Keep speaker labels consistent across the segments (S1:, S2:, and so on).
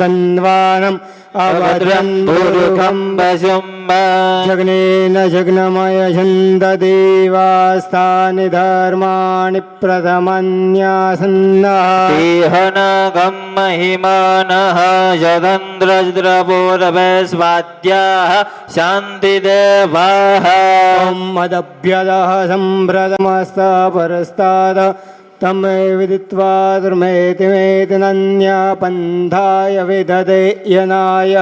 S1: तन्वानम् अवद्रं पुरुखं वशुम्ब जग्नेन जग्नमय छन्ददेवास्तानि धर्माणि प्रथमन्यासन्नः
S2: देहनगं महिमानः यदन्द्रज्द्रपूर्वस्वाद्याः शान्तिदेवाः
S1: ॐ मदभ्यदः सम्भ्रतमस्तपरस्ताद तमे विदित्वा दुर्मेति मेति नन्या पन्थाय विदधे यनाय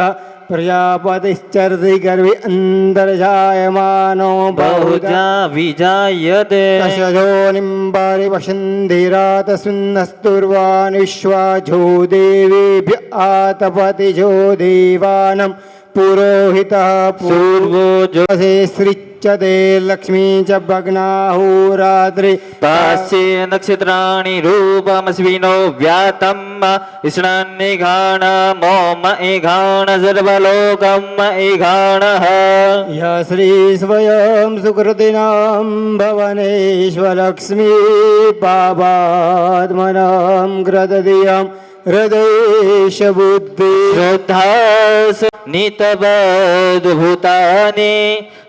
S1: प्रजापतिश्चरति गर्भि अन्तर्जायमानो
S2: बहुजा विजायते
S1: तस्यो निम्बारि वसन्धिरा तस्मिन्नस्तुर्वान् विश्वाजो देवेभ्य आतपतिजो देवानं पुरोहितः
S2: पूर्वो
S1: जोसे सृच्यते लक्ष्मी च भग्नाहोरात्रि
S2: तास्ये नक्षत्राणि रूपमस्विनो व्यातम् इष्णान्निघाण मोम इघाण सर्वलोकम् इघाणः
S1: य श्री स्वयं सुकृतिनां भवनेश्वरलक्ष्मी पापात्मनां ग्रदधियां हृदयेश बुद्धि
S2: श्रद्धास नितवद्भूतानि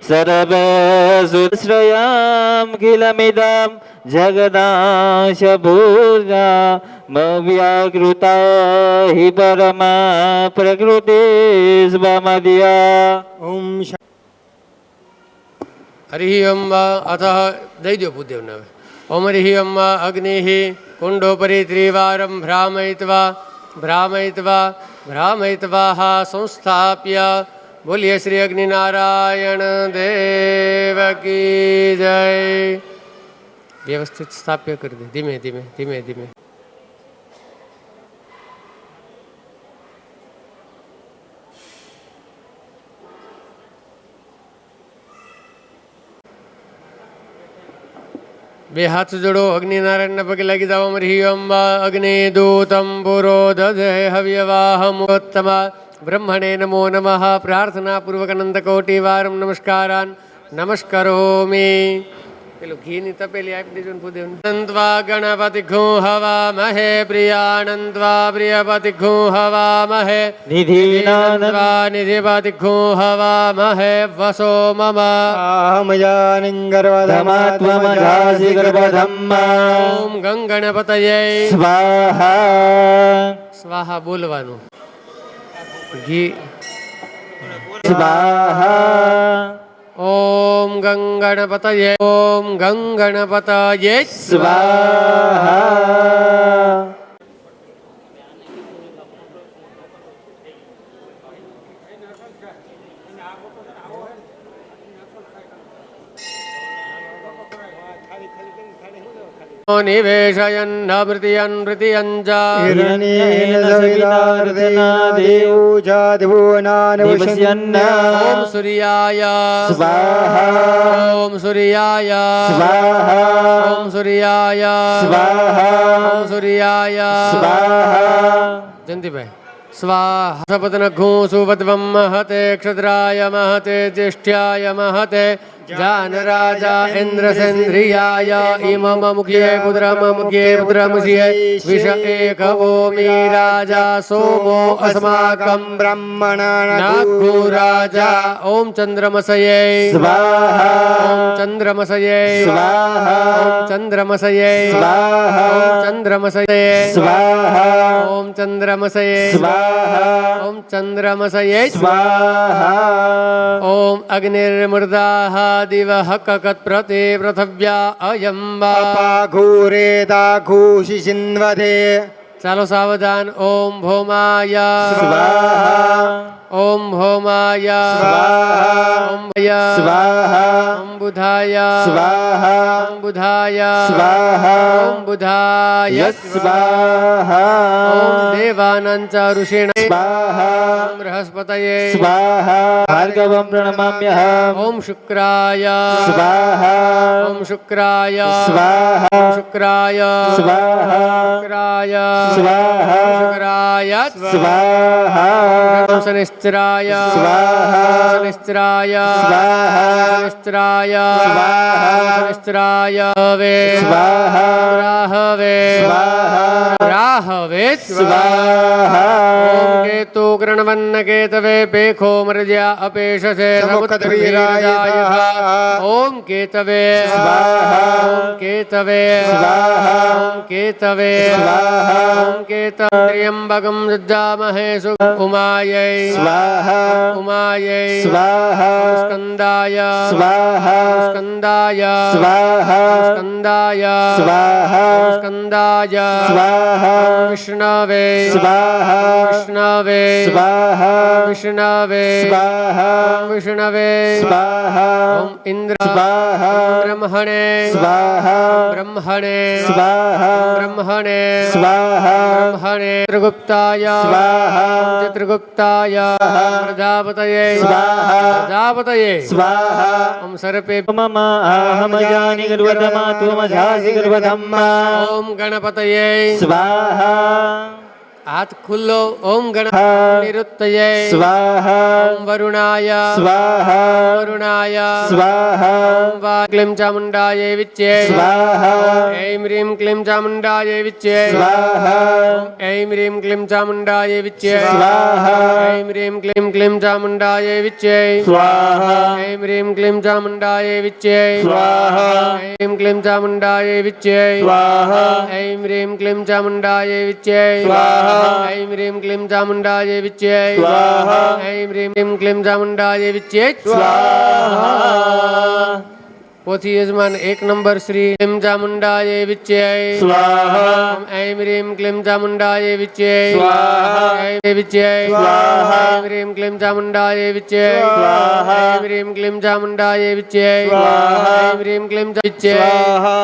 S2: सर्वसु श्रयां किलमिदं जगदाश भूजा व्याकृता हि परमा प्रकृतिस्वमद्या
S1: ओम
S3: हरिः ओं अतः दई दो भूदेव ने ओम हरिः ओं अग्निः कुण्डोपरि त्रिवारं भ्रामयित्वा संस्थाप्य बोलिए श्री अग्निनारायण देव की जय। व्यवस्थित स्थाप्य कर दे धीमे धीमे धीमे धीमे। बे हाथ जोड़ो अग्निनारायण पगे लगी जाओ हरि ओं अग्निदूतं पुरोदधे हव्यवाहमुत्तम ब्रह्मणे नमो नमः। प्रार्थना पूर्वक अनंतकोटिवारं नमस्कारान् नमस्करोमि। પેલું ઘીની તપેલી આપી દેજો ને ભૂદેવને. અનંત્વા ગણપતિ હવામહે પ્રિયાનંત્વા પ્રિયપતિ હવામહે નિધિનંત્વા નિધિપતિ હવામહે વસો મમ
S1: અહમજાનિં ગર્વધમાત્મજાસી ગર્ભધમ્મ
S3: ઓમ ગંગણપતયે
S2: સ્વાહા
S3: સ્વાહા બોલવાનું. ઘી
S2: સ્વાહા
S3: ओम गंगणपतये ओम गंगणपतये
S2: स्वाहा
S3: निवेशयन्नमृतियन्मृतियञ्च
S1: हिरण्येन सवितार्देन देवोजादिभुवनानि वशयन्
S3: ओम सूर्याय
S2: स्वाहा
S3: ओम सूर्याय
S2: स्वाहा
S3: ओम सूर्याय
S2: स्वाहा
S3: ओम सूर्याय
S2: स्वाहा
S3: जयंती भाई स्वाहा सपत्नघू सुवद्वं महते क्षद्राय महते ज्येष्ठ्याय महते जानराजा इंद्रसेन्द्रियाय इमम मुख्ये पुत्रमुख्ये पुत्रमुष्ये विष एक ओमी राजा सोमो अस्माकं ब्रह्मणो राजा ओम चंद्रमसये स्वाहा ओम चंद्रमसये स्वाहा ओम चंद्रमसये स्वाहा ओम चंद्रमसये स्वाहा ओम चंद्रमसये स्वाहा ओम चंद्रमसये स्वाहा ओम अग्निर्मृदाः दिवः ककत्प्रते पृथिव्या अयं
S1: पाघूरेदाघूषिषिन्वधे
S3: चलो सावधान ओम भौमाय
S2: स्वाहा
S3: ओम होमाय
S2: स्वाहा
S3: ओम भय
S2: स्वाहा
S3: ओम बुधाय
S2: स्वाहा
S3: ओम बुधाय
S2: स्वाहा
S3: ओम बुधाय
S2: स्वाहा
S3: ओम देवानां च ऋषीणां
S2: स्वाहा
S3: ओम बृहस्पतये
S2: स्वाहा भार्गवं प्रणमाम्यहम्
S3: ओम शुक्राय
S2: स्वाहा
S3: ओम शुक्राय
S2: स्वाहा
S3: ओम शुक्राय
S2: स्वाहा
S3: शुक्राय
S2: स्वाहा
S3: शुक्राय
S2: स्वाहा
S3: ओम शनिश्चराय
S2: स्वाहा
S3: शनिश्चराय
S2: स्वाहा
S3: शनिश्चराय
S2: स्वाहा
S3: शनिश्चराय वे
S2: स्वाहा
S3: राहवे
S2: स्वाहा
S3: राहवे
S2: स्वाहा
S3: ओम केतु गृणवन्न केतवे पेखो मृज्या अपेशसे
S1: समुखद्वीराय
S3: ओम केतवे
S2: स्वाहा
S3: ओम केतवे
S2: स्वाहा
S3: ओम केतवे
S2: स्वाहा
S3: ओम केतत्र्यंबकं सज्जामहे सु उमायै
S2: स्वाहा
S3: उमायै
S2: स्वाहा
S3: स्कंदाय
S2: स्वाहा
S3: स्कंदाय
S2: स्वाहा
S3: स्कंदाय
S2: स्वाहा
S3: स्कंदाय
S2: स्वाहा
S3: विष्णवे
S2: स्वाहा
S3: विष्णवे
S2: स्वाहा
S3: विष्णवे
S2: स्वाहा
S3: विष्णवे
S2: स्वाहा
S3: ओम इंद्र
S2: स्वाहा
S3: ब्रह्मणे
S2: स्वाहा
S3: ब्रह्मणे
S2: स्वाहा
S3: ब्रह्मणे
S2: स्वाहा
S3: ब्रह्मणे चित्रगुप्ताय
S2: स्वाहा
S3: चित्रगुप्ताय प्रजापतये
S2: स्वाहा
S3: प्रजापतये
S2: स्वाहा
S3: ओम सर्पे
S2: मम अहमजानि गर्वतमा त्वमजासि गर्वतम्मा
S3: ओम गणपतये
S2: स्वाहा
S3: हाथ खुल्लो ओम गण निरुत्तये
S2: स्वाहा
S3: ओम वरुणाय
S2: स्वाहा
S3: वरुणाय
S2: स्वाहा
S3: ओम वा क्लीं चामुण्डायै विच्चे
S2: स्वाहा
S3: ऐं ह्रीं क्लीं चामुण्डायै विच्चे
S2: स्वाहा
S3: ऐं ह्रीं क्लीं चामुण्डायै विच्चे
S2: स्वाहा
S3: ऐं ह्रीं क्लीं चामुण्डायै विच्चे
S2: स्वाहा
S3: ऐं ह्रीं क्लीं चामुण्डायै विच्चे
S2: स्वाहा
S3: ऐं क्लीं चामुण्डायै विच्चे
S2: स्वाहा
S3: ऐं ह्रीं क्लीं चामुण्डायै विच्चे
S2: स्वाहा
S3: ऐं ह्रीं क्लीं चामुण्डायै विच्चे
S2: स्वाहा
S3: ऐं ह्रीं क्लीं चामुण्डायै विच्चे
S2: स्वाहा
S3: पोथी यजमान एक नंबर श्री क्लीं चामुण्डायै विच्चे
S2: स्वाहा
S3: ओम ऐं ह्रीं क्लीं चामुण्डायै विच्चे
S2: स्वाहा
S3: ऐं विच्चे
S2: स्वाहा
S3: ऐं ह्रीं क्लीं चामुण्डायै विच्चे
S2: स्वाहा
S3: ऐं ह्रीं क्लीं चामुण्डायै विच्चे
S2: स्वाहा
S3: ऐं ह्रीं क्लीं विच्चे
S2: स्वाहा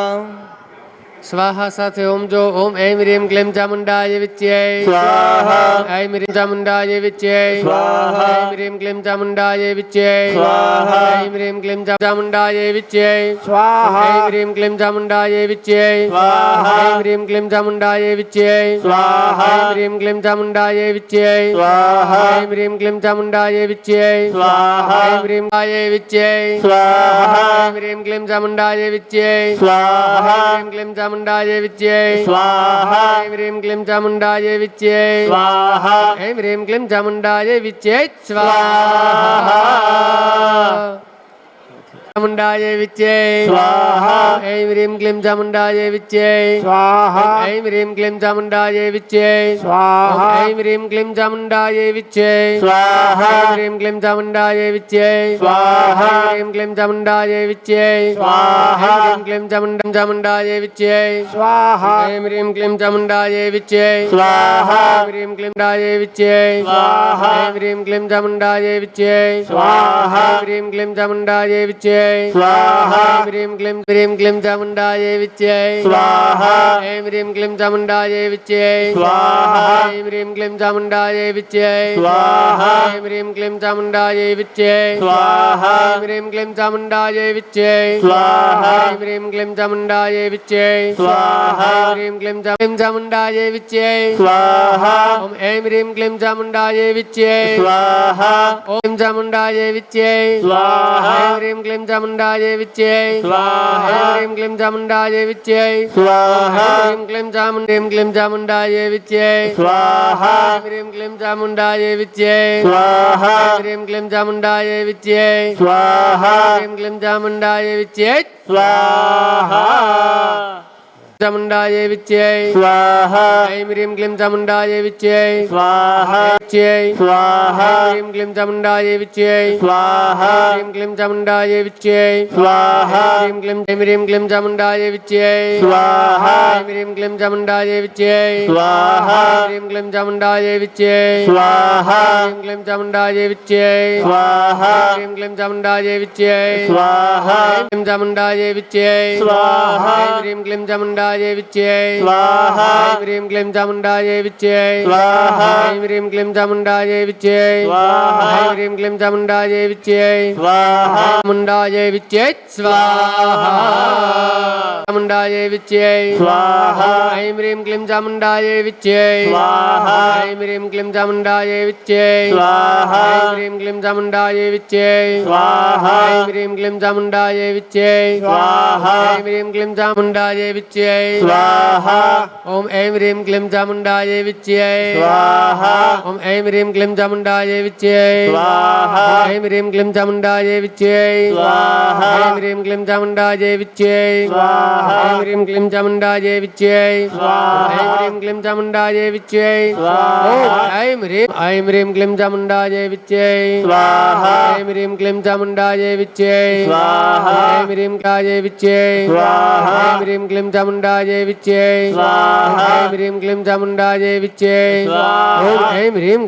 S3: स्वाहा साथे ओम जो ओम ऐं ह्रीं क्लीं चामुण्डायै विच्चे
S2: स्वाहा
S3: ऐं ह्रीं चामुण्डायै विच्चे
S2: स्वाहा
S3: ऐं ह्रीं क्लीं चामुण्डायै विच्चे
S2: स्वाहा
S3: ऐं ह्रीं क्लीं चामुण्डायै विच्चे
S2: स्वाहा
S3: ऐं ह्रीं क्लीं चामुण्डायै विच्चे
S2: स्वाहा
S3: ऐं ह्रीं क्लीं चामुण्डायै विच्चे
S2: स्वाहा
S3: ऐं ह्रीं क्लीं चामुण्डायै विच्चे
S2: स्वाहा
S3: ऐं ह्रीं क्लीं चामुण्डायै विच्चे
S2: स्वाहा
S3: ऐं ह्रीं आये विच्चे
S2: स्वाहा
S3: ऐं ह्रीं क्लीं चामुण्डायै विच्चे
S2: स्वाहा
S3: ऐं ह्रीं क्लीं चामुण्डायै विच्चे
S2: स्वाहा
S3: ऐं ह्रीं क्लीं चामुण्डायै विच्चे
S2: स्वाहा
S3: ऐं ह्रीं क्लीं चामुण्डायै विच्चे
S2: स्वाहा
S3: चामुण्डायै विच्चे
S2: स्वाहा
S3: ऐं ह्रीं क्लीं चामुण्डायै विच्चे
S2: स्वाहा
S3: ऐं ह्रीं क्लीं चामुण्डायै विच्चे
S2: स्वाहा
S3: ऐं ह्रीं क्लीं चामुण्डायै विच्चे
S2: स्वाहा
S3: ऐं ह्रीं क्लीं चामुण्डायै विच्चे
S2: स्वाहा
S3: ऐं ह्रीं क्लीं चामुण्डायै विच्चे
S2: स्वाहा
S3: ऐं ह्रीं क्लीं चामुण्डायै विच्चे
S2: स्वाहा
S3: ऐं ह्रीं क्लीं चामुण्डायै विच्चे
S2: स्वाहा
S3: ऐं ह्रीं क्लीं चामुण्डायै विच्चे
S2: स्वाहा
S3: ऐं ह्रीं क्लीं चामुण्डायै विच्चे
S2: स्वाहा
S3: ऐं ह्रीं क्लीं चामुण्डायै विच्चे
S2: स्वाहा
S3: ह्रीं क्लीं चामुण्डायै विच्चे
S2: स्वाहा
S3: ऐं ह्रीं क्लीं चामुण्डायै विच्चे
S2: स्वाहा
S3: ऐं ह्रीं क्लीं चामुण्डायै विच्चे
S2: स्वाहा
S3: ऐं ह्रीं क्लीं चामुण्डायै विच्चे
S2: स्वाहा
S3: ऐं ह्रीं क्लीं चामुण्डायै विच्चे
S2: स्वाहा
S3: ऐं ह्रीं क्लीं चामुण्डायै विच्चे
S2: स्वाहा
S3: ऐं ह्रीं क्लीं चामुण्डायै विच्चे
S2: स्वाहा
S3: ॐ ऐं ह्रीं क्लीं चामुण्डायै विच्चे
S2: स्वाहा
S3: ॐ चामुण्डायै विच्चे
S2: स्वाहा
S3: ऐं ह्रीं क्लीं चामुण्डायै विच्चे
S2: स्वाहा
S3: ऐं ह्रीं क्लीं चामुण्डायै विच्चे
S2: स्वाहा
S3: ह्रीं क्लीं चामुण्डायै विच्चे
S2: स्वाहा
S3: ह्रीं क्लीं चामुण्डायै विच्चे
S2: स्वाहा
S3: ह्रीं क्लीं चामुण्डायै विच्चे
S2: स्वाहा
S3: ह्रीं क्लीं चामुण्डायै विच्चे
S2: स्वाहा
S3: चामुण्डाय विच्यै
S2: स्वाहा
S3: ऐं ह्रीं क्लीं चामुण्डाय विच्यै
S2: स्वाहा
S3: विच्यै
S2: स्वाहा
S3: ऐं ह्रीं क्लीं चामुण्डाय विच्यै
S2: स्वाहा
S3: ह्रीं क्लीं चामुण्डाय विच्यै
S2: स्वाहा
S3: ह्रीं क्लीं चामुण्डाय विच्यै
S2: स्वाहा
S3: ह्रीं क्लीं चामुण्डाय विच्यै
S2: स्वाहा
S3: ह्रीं क्लीं चामुण्डाय विच्यै
S2: स्वाहा
S3: ह्रीं क्लीं चामुण्डाय विच्यै
S2: स्वाहा
S3: ह्रीं क्लीं चामुण्डाय विच्यै
S2: स्वाहा
S3: क्लीं चामुण्डाय विच्यै
S2: स्वाहा
S3: ह्रीं क्लीं चामुण्डाय विच्यै
S2: स्वाहा
S3: ह्रीं क्लीं चामुण्डाय विच्यै
S2: स्वाहा
S3: ह्रीं क्लीं चामुण्डाय विच्यै
S2: स्वाहा
S3: ह्रीं क्लीं चामुण्डाय विच्यै
S2: स्वाहा
S3: चामुण्डाय विच्यै स्वाहा चामुण्डाय विच्यै
S2: स्वाहा
S3: ऐं ह्रीं क्लीं चामुण्डाय विच्यै
S2: स्वाहा
S3: ऐं ह्रीं क्लीं चामुण्डाय विच्यै
S2: स्वाहा
S3: ऐं ह्रीं क्लीं चामुण्डाय विच्यै
S2: स्वाहा
S3: ऐं ह्रीं क्लीं चामुण्डाय विच्यै
S2: स्वाहा
S3: ऐं ह्रीं क्लीं चामुण्डाय विच्यै
S2: स्वाहा
S3: ॐ ऐं ह्रीं क्लीं चामुण्डाय विच्यै
S2: स्वाहा
S3: ॐ ऐं ह्रीं क्लीं चामुण्डाय विच्यै
S2: स्वाहा
S3: ऐं ह्रीं क्लीं चामुण्डाय विच्यै
S2: स्वाहा
S3: ऐं ह्रीं क्लीं चामुण्डाय विच्यै
S2: स्वाहा
S3: ऐं ह्रीं क्लीं चामुण्डाय विच्यै
S2: स्वाहा
S3: ऐं ह्रीं क्लीं चामुण्डाय विच्यै
S2: स्वाहा
S3: ऐं ह्रीं क्लीं चामुण्डाय विच्यै
S2: स्वाहा
S3: ऐं ह्रीं क्लीं चामुण्डाय विच्यै
S2: स्वाहा
S3: ऐं ह्रीं काय विच्यै
S2: स्वाहा
S3: ऐं ह्रीं क्लीं चामुण्डाय विच्यै
S2: स्वाहा
S3: ऐं ह्रीं क्लीं चामुण्डाय विच्यै
S2: स्वाहा
S3: ऐं ह्रीं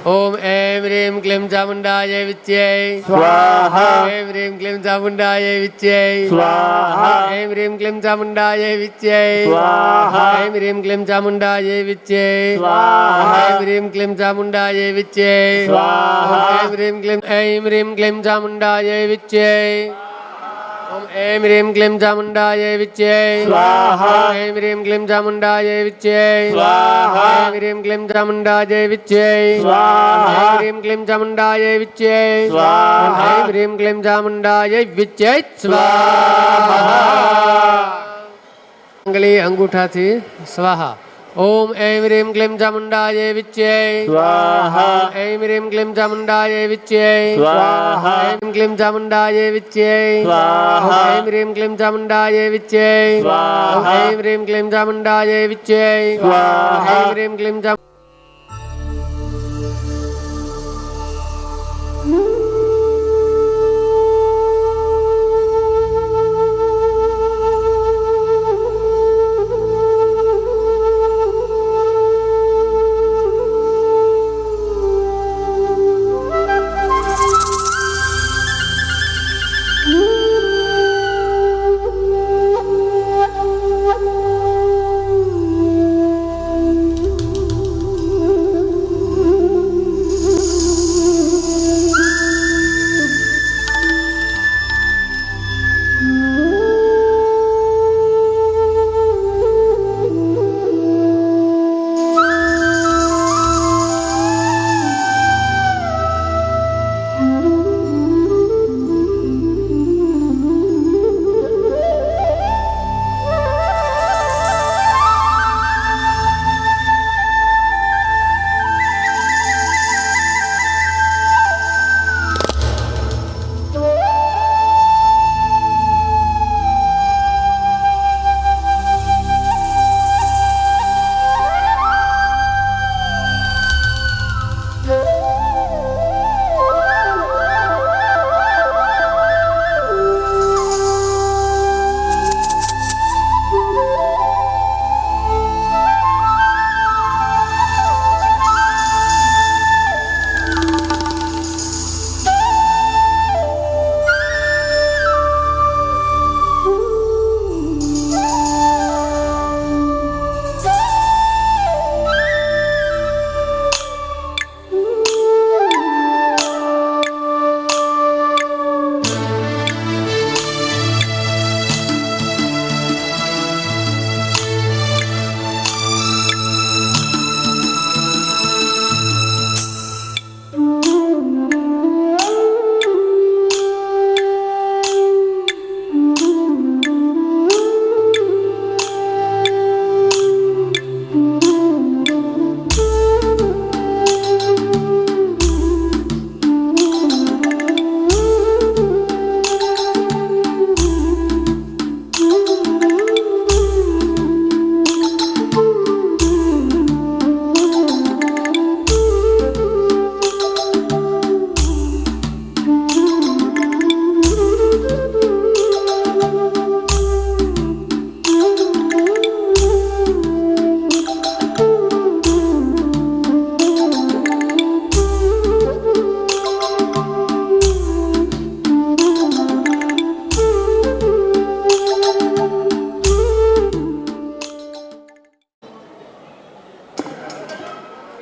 S3: ॐ ऐं ह्रीं क्लीं चामुण्डाय विच्यै
S2: स्वाहा
S3: ऐं ह्रीं क्लीं चामुण्डाय विच्यै
S2: स्वाहा
S3: ऐं ह्रीं क्लीं चामुण्डाय विच्यै
S2: स्वाहा
S3: ऐं ह्रीं क्लीं चामुण्डाय विच्यै
S2: स्वाहा
S3: ऐं ह्रीं क्लीं चामुण्डाय विच्यै
S2: स्वाहा
S3: ऐं ह्रीं क्लीं चामुण्डाय विच्यै ॐ ऐं ह्रीं क्लीं चामुण्डाय विच्यै
S2: स्वाहा
S3: ऐं ह्रीं क्लीं चामुण्डाय विच्यै
S2: स्वाहा
S3: ऐं ह्रीं क्लीं चामुण्डाय विच्यै
S2: स्वाहा
S3: ऐं ह्रीं क्लीं चामुण्डाय विच्यै
S2: स्वाहा
S3: ऐं ह्रीं क्लीं चामुण्डाय विच्यै स्वाहा अंगली अंगूठाથી स्वाहा ॐ ऐं ह्रीं क्लीं चामुण्डाय विच्यै
S2: स्वाहा
S3: ऐं ह्रीं क्लीं चामुण्डाय विच्यै
S2: स्वाहा
S3: ऐं क्लीं चामुण्डाय विच्यै
S2: स्वाहा
S3: ऐं ह्रीं क्लीं चामुण्डाय विच्यै
S2: स्वाहा
S3: ऐं ह्रीं क्लीं चामुण्डाय विच्यै
S2: स्वाहा
S3: ऐं ह्रीं क्लीं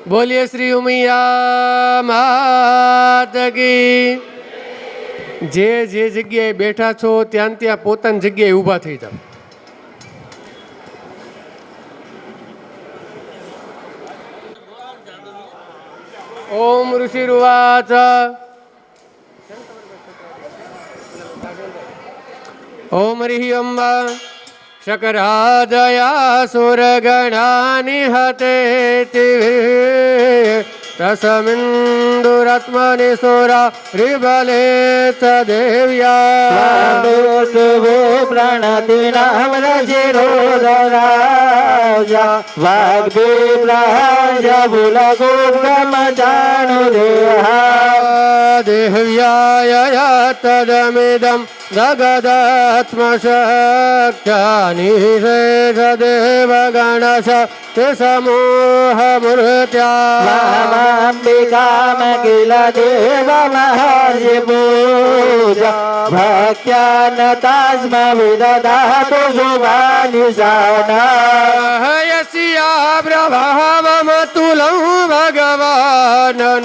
S3: બોલીએ શ્રી ઉમિયા માત કી. જે જગ્યાએ બેઠા છો ત્યાં પોતાની જગ્યાએ ઊભા થઈ જાઓ. ઓમ ઋષિરુવાચ. ઓમ હરિ અંબા શકરાદયા સુરગણા નિહતે રસમિન્દુરાત્મનિ સુરા રિબલે સદેવ્યા
S1: પ્રણતિ નામ રજિરોદરાજા વાગ્ભીપ્રાજા ભૂલગુપ્તમ જાણુ દેહા
S3: દેહવ્યાય તદમિદમ જગદાત્મશક્ત્યાનિષેષદેવ ગણશ તે સમૂહ મૂર્ત્યા
S1: અંબિકામ કિલ દેવ મહર્ષિ પૂજા ભક્ત્યાન તાસ્મ વિદધાતુ શુભાનિશાના
S3: યસ્યા પ્રભાવમતુલં ભગવાનનંતો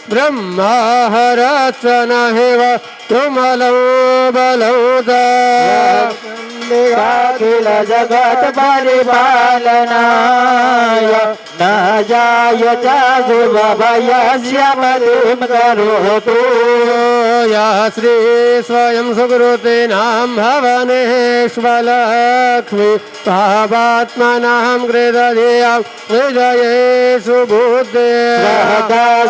S3: બ્રહ્માહરત્સનહેવ તુમલો
S1: અખિલ જગત પરિપાલનાય ન જાય ચાસુભયસ્યમતિમ કરોતુ
S3: યા શ્રી સ્વયં સુકૃતિનામ ભવનેશ્વલક્ષ્મી ભાવાત્મનાં કૃતધિયા વિજયેષુ બુદ્ધે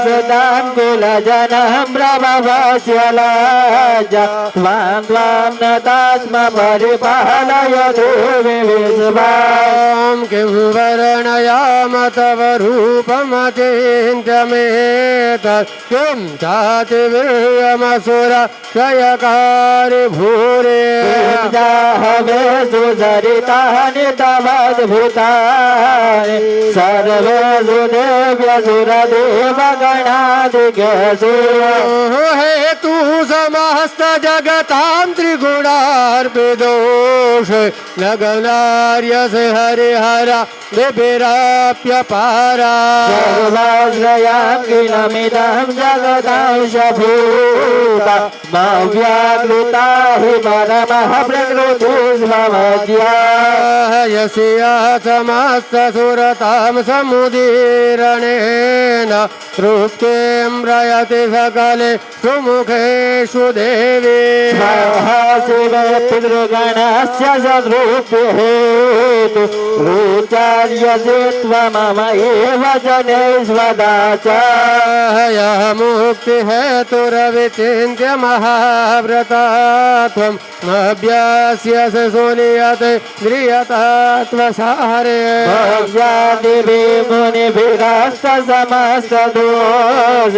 S1: સદામ કુલ જનમ પ્રભવસ્યલાજ ત્વાં ત્વાં ન તાસ્મ પરિપાલય દેવી વિશ્વામ
S3: કિં વર્ણયામ તવ રૂપમચિન્ત્યમેતત્ કિં ચાતિ વીર્યમસુર ક્ષયકારી ભૂરે
S1: હવે સુચરિતાનિ તવદ્ભુતાનિ સર્વેષુ દેવ્યસુરદેવ ગણાદિકેષુ
S3: હેતુ સમસ્ત જગતાં ત્રિગુણાર્પિદોષ નગનાર્યસે હરિહરા વિભિરાપ્ય પારા
S1: સર્વાશ્રયાખિલમિદં જગદાંશભૂતા મવ્યાકૃતા હિ પરમઃ પ્રકૃતિસ્વમધ્યા
S3: યસ્યા સમસ્ત સુરતાં સમુદીરણેન તૃપ્તિં પ્રયતિ સકલે સુમુખેષુ દેવી
S1: શિવે પિતૃગણસ્ય સદૃપ્યેતુ રૂચાર્યસે ત્વમમ એવ જનેષ્વદાચાર્ય
S3: મુક્તિ હેતુરવિચિન્ત્ય મહાવ્રતા ત્વં અભ્યાસ્યસ સુનિયતે દ્રિયતાત્વસારે
S1: ભવ્યાદિભી મુનિભિરસ્ત સમસ્ત દોષ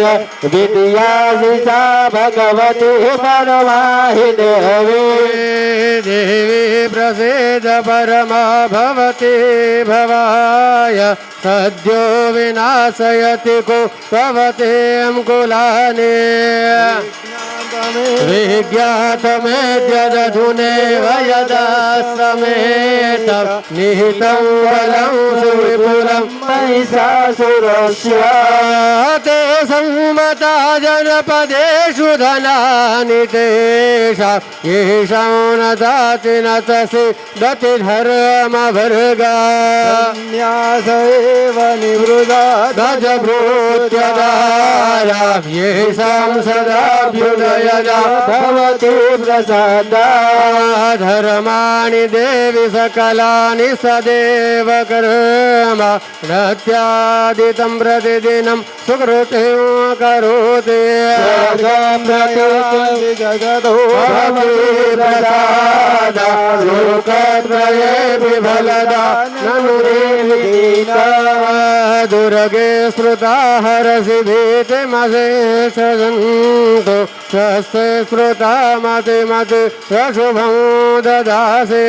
S1: વિદ્યાશિષા ભગવતી પરમાહિ દેવી
S3: દેવી પ્રસિદ્ધ પરમા ભવતી ભવાય સદ્યો વિનાશયતિ કો ભવતીમ કુલાને વિજ્ઞાતમેદ્યદધુને વયદાસ્તમેત નિહિतं બलं સુવિપુલં
S1: મહિષાસુરસ્ય
S3: તે સંમતા જનપદેષુ ધનાનિ તેષાં येषां ન દાતિ ન તસી દતિ ધર્મભર્ગા
S1: ન્યાસ એવ નિવૃદા
S3: ગજભૂત્યદારા येषां સદાભ્યુદયદા
S1: ભવતી પ્રસાદા
S3: ધર્માણિ દેવી સકલાનિ સદેવ કર્મ નત્યાદિतं પ્રતિદિनं સુકૃતિં કરોતિ
S1: જગતો
S3: ભવતી પ્રસાદા લોકત્રયે વિફલદા નनु દેવિકા દુર્ગે શ્રુતા હરસી ભીતિમશેષજંતુ સ્વસ્તે શ્રુતા મતિ મતિ પ્રશુભં દદાસે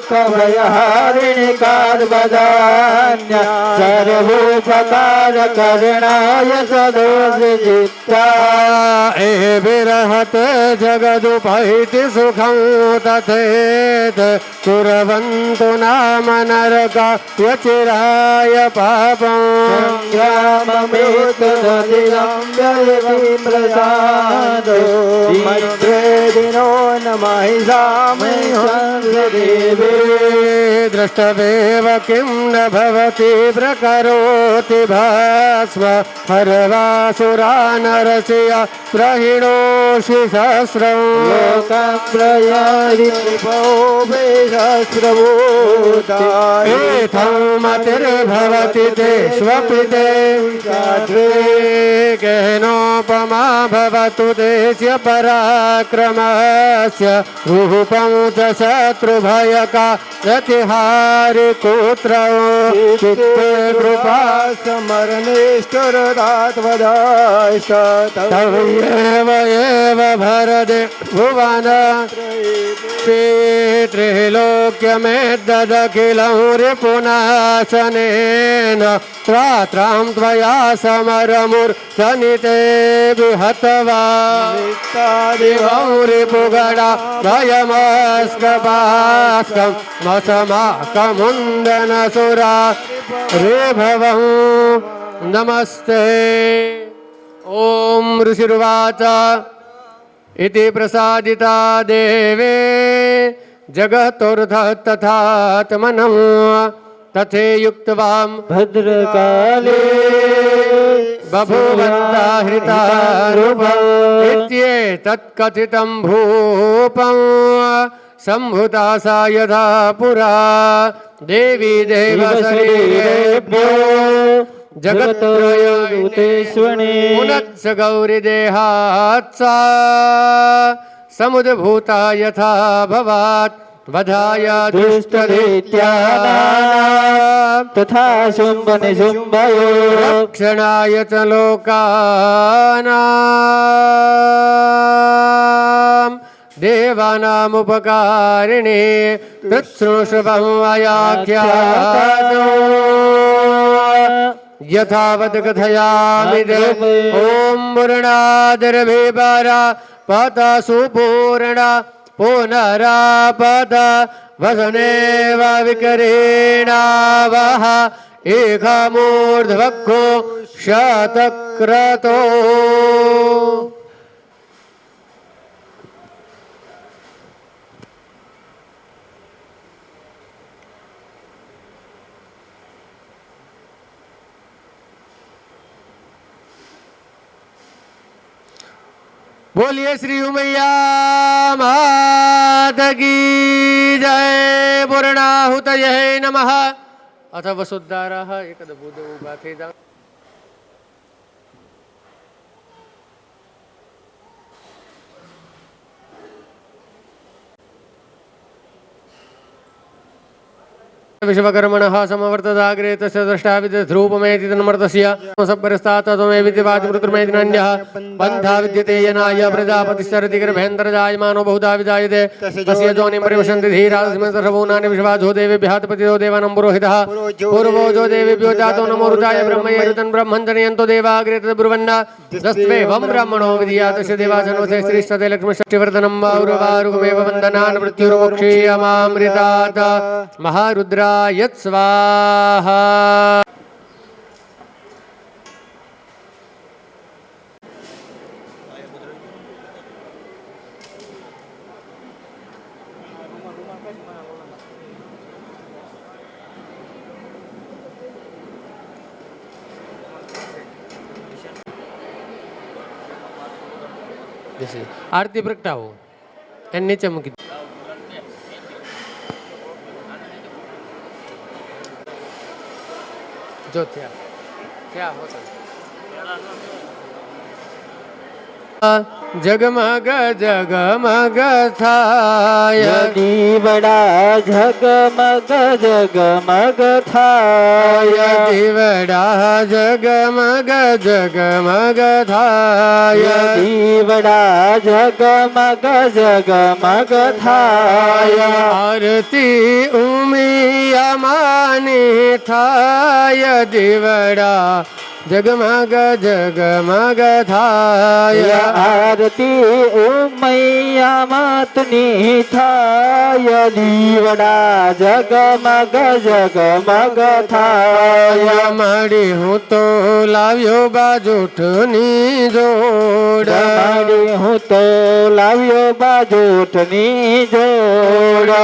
S1: દુઃખભયહારિણિ કાર્બદાન્ય સર્વોપકાર કરણાય સદોષિતા
S3: विरहत जगदुपैति सुखं तथेत कुर्वन्तु नाम नरका व्यचिराय पापम्
S1: संग्राममेतदिदं व्ययति प्रसादो मध्ये दिनो न महिषामहेश्वरदेवे
S3: द्रष्टवेव किं न भवति प्रकरोति भस्म हरवासुरा नरसिय प्रहिणोषि सहस्रं
S1: लोकप्रयारिपो सहस्रभूता
S3: एथं मतिर्भवति तेष्वपि ते केनोपमा भवतु देस्य पराक्रमस्य रूपं च शत्रुभयका प्रतिहारिकूत्रौ चित्ते कृपा
S1: समरणेष्टुरदात्वदाष्ट
S3: तवैव एव भरदे भुवन त्रिलोक्यमेतदखिलं रिपुनाशनेन त्रात्रां त्वया समरमुर्जनिते विहतवा दिवं रिपुगणा भयमस्कपास्कं मसमाकमुन्दनसुरा ऋभवं नमस्ते ॐ ऋषिरुवाच इति प्रसादिता देवे जगतोर्धः तथात्मनं तथे युक्तवां
S2: भद्रकाले
S3: बभूवन्ता हृता रूपम् इत्येतत्कथितं भूपम् सम्भुता सा यथा पुरा देवी देवशरीरेभ्यो
S2: जगत्त्रयोदुतेष्वणे
S3: पुनत्स गौरीदेहात् सा समुद्भूता यथा भवात् वधाय दुष्टदैत्यानां
S2: तथा शुम्भनिशुम्भयो
S3: रक्षणाय च लोकानां देवानामुपकारिणे तत्सृष्वं अयाख्यातो यथावत् कथयामि ॐ मुरणादर्भिपरा पता सुपूर्णा पुनरापद वसनेव विकरेणावः एकमूर्ध्वक्खो शतक्रतो बोलिए श्री उमैया मात की जय पूर्णाहुतये नमः अथ वसुद्धारः एकदभूत ऊभा થઈ જાવ विश्वकर्मणः समवर्तदाग्रे तस्य द्रष्टाविद्रूपमेति तन्मर्तस्य सपरिस्तात् त्वमेव विद्यवादिमृतुर्मेदिनन्यः पन्था विद्यते येनाय प्रजापतिश्चरति गर्भेन्द्रजायमानो बहुधा विजायते तस्य जोनिं परिवशन्ति धीरास्मिन् सर्वभूतानि विश्वासो देवेभ्यः तपतितो देवानां पुरोहितः पूर्वोजो देवेभ्यो जातो नमो रुद्राय ब्रह्मये ऋतं ब्रह्मं जनयन्तो देवाग्रे तद्ब्रुवन्न तस्त्वेवं ब्रह्मणो विधिया तस्य देवासनोते श्रीष्ठते लक्ष्मीषष्टिवर्धनं वारुवारुकमेव वन्दनान् मृत्युर्मुक्षीयमामृतात् महारुद्रा यत् स्वाहा आरती प्रगटाओ एन नीचे मूकी जो क्या होता जगमग जगमग थाय
S2: दीवड़ा झगमग जगमग थाय
S3: दीवड़ा जगमग जगमग थाय
S2: दीवड़ा जगमग जगमग थाय
S3: आरती उमिया मानी थाय दीवड़ा જગમગ જગમગ થાય
S2: આરતી ઉમૈયા માતની થાય દીવડા જગમગ જગમગ થાય
S3: માડી હું તો લાવ્યો બાજોઠની જોડ
S2: માડી હું તો લાવ્યો બાજોઠની જોડ